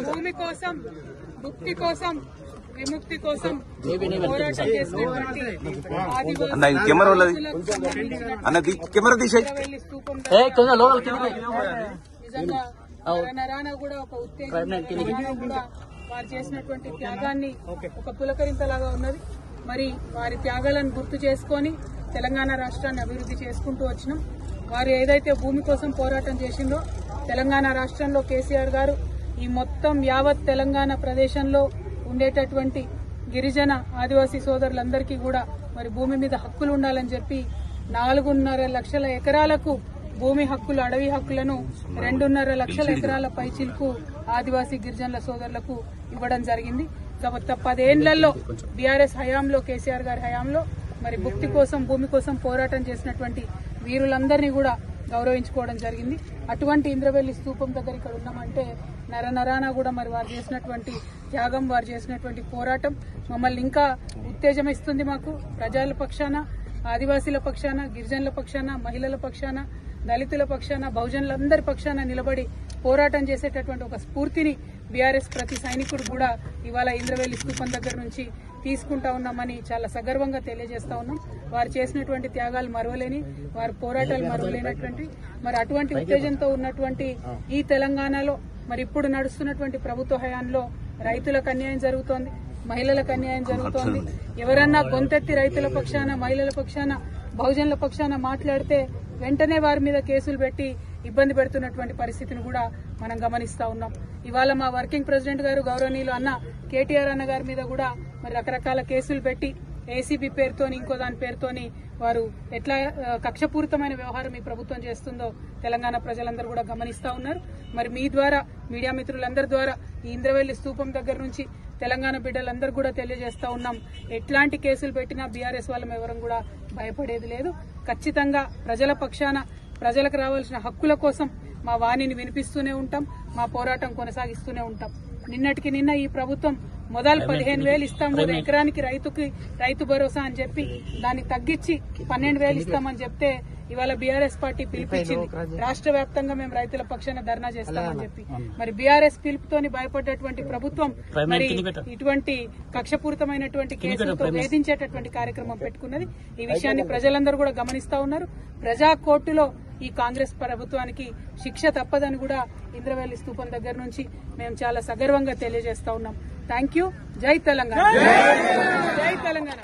భూమి కోసం, భుక్తి కోసం, విముక్తి కోసం పోరాటం చేసినటువంటి ఇంద్రవెల్లి స్థూపం నిజంగా నరానా కూడా ఒక ఉత్తేజం కూడా వారు చేసినటువంటి త్యాగాన్ని ఒక పులకరింతలాగా ఉన్నది. మరి వారి త్యాగాలను గుర్తు చేసుకొని తెలంగాణ రాష్ట్రాన్ని అభివృద్ధి చేసుకుంటూ వచ్చినాం. వారు ఏదైతే భూమి కోసం పోరాటం చేసిందో తెలంగాణ రాష్ట్రంలో కేసీఆర్ గారు ఈ మొత్తం యావత్ తెలంగాణ ప్రదేశంలో ఉండేటటువంటి గిరిజన ఆదివాసీ సోదరులందరికీ కూడా మరి భూమి మీద హక్కులు ఉండాలని చెప్పి 4.5 లక్షల ఎకరాలకు భూమి హక్కులు, అడవి హక్కులను 2.5 లక్షల ఎకరాల పైచిలకు ఆదివాసీ గిరిజనుల సోదరులకు ఇవ్వడం జరిగింది. గత 10 ఏళ్లలో బీఆర్ఎస్ హయాంలో, కేసీఆర్ గారి హయాంలో మరి భుక్తి కోసం, భూమి కోసం పోరాటం చేసినటువంటి వీరులందరినీ కూడా గౌరవించుకోవడం జరిగింది. అటువంటి ఇంద్రవెల్లి స్థూపం దగ్గర ఇక్కడ ఉన్నామంటే నరనరాన కూడా మరి వారు చేసినటువంటి త్యాగం, వారు చేసినటువంటి పోరాటం మమ్మల్ని ఇంకా ఉత్తేజమిస్తుంది. మాకు ప్రజల పక్షాన, ఆదివాసీల పక్షాన, గిరిజనుల పక్షాన, మహిళల పక్షాన, దళితుల పక్షాన, బహుజనులందరి పక్షాన నిలబడి పోరాటం చేసేటటువంటి ఒక స్ఫూర్తిని బీఆర్ఎస్ ప్రతి సైనికుడు కూడా ఇవాళ ఇంద్రవెల్లి స్థూపం దగ్గర నుంచి తీసుకుంటా ఉన్నామని చాలా సగర్వంగా తెలియజేస్తా ఉన్నాం. వారు చేసినటువంటి త్యాగాలు మరవలేని, వారి పోరాటాలు మరవలేనటువంటి మరి అటువంటి ఉత్తేజంతో ఉన్నటువంటి ఈ తెలంగాణలో మరి ఇప్పుడు నడుస్తున్నటువంటి ప్రభుత్వ హయాంలో రైతులకు అన్యాయం జరుగుతోంది, మహిళలకు అన్యాయం జరుగుతోంది. ఎవరన్నా గొంతెత్తి రైతుల పక్షాన, మహిళల పక్షాన, బహుజనుల పక్షాన మాట్లాడితే వెంటనే వారి మీద కేసులు పెట్టి ఇబ్బంది పెడుతున్నటువంటి పరిస్థితిని కూడా మనం గమనిస్తా ఉన్నాం. ఇవాళ మా వర్కింగ్ ప్రెసిడెంట్ గారు గౌరవనీయులు అన్న కేటీఆర్ అన్న గారి మీద కూడా మరి రకరకాల కేసులు పెట్టి ఏసీబీ పేరుతోని, ఇంకో దాని పేరుతోని వారు ఎట్లా కక్షపూరితమైన వ్యవహారం ఈ ప్రభుత్వం చేస్తుందో తెలంగాణ ప్రజలందరూ కూడా గమనిస్తా ఉన్నారు. మరి మీ ద్వారా, మీడియా మిత్రులందరి ద్వారా ఈ ఇంద్రవెల్లి స్థూపం దగ్గర నుంచి తెలంగాణ బిడ్డలందరూ కూడా తెలియజేస్తా ఉన్నాం, ఎట్లాంటి కేసులు పెట్టినా బీఆర్ఎస్ వాళ్ళం ఎవరం కూడా భయపడేది లేదు. ఖచ్చితంగా ప్రజల పక్షాన, ప్రజలకు రావాల్సిన హక్కుల కోసం మా వాణిని వినిపిస్తూనే ఉంటాం, మా పోరాటం కొనసాగిస్తూనే ఉంటాం. నిన్నటికి నిన్న ఈ ప్రభుత్వం మొదలు 15,000 ఇస్తాం కదా ఎకరానికి రైతు భరోసా అని చెప్పి దాన్ని తగ్గించి 12,000 ఇస్తామని చెప్తే ఇవాళ బీఆర్ఎస్ పార్టీ పిలుపునిచ్చింది. రాష్ట్ర వ్యాప్తంగా మేము రైతుల పక్షాన ధర్నా చేస్తామని చెప్పి మరి బీఆర్ఎస్ పిలుపుతోని భయపడ్డటువంటి ప్రభుత్వం మరి ఇటువంటి కక్షపూరితమైనటువంటి కేసులతో వేధించేటటువంటి కార్యక్రమం పెట్టుకున్నది. ఈ విషయాన్ని ప్రజలందరూ కూడా గమనిస్తా ఉన్నారు. ప్రజా కోర్టులో ఈ కాంగ్రెస్ ప్రభుత్వానికి శిక్ష తప్పదని కూడా ఇంద్రవెల్లి స్థూపం దగ్గర నుంచి మేము చాలా సగర్వంగా తెలియజేస్తా ఉన్నాం. Thank you. జై తెలంగాణ. జై తెలంగాణ.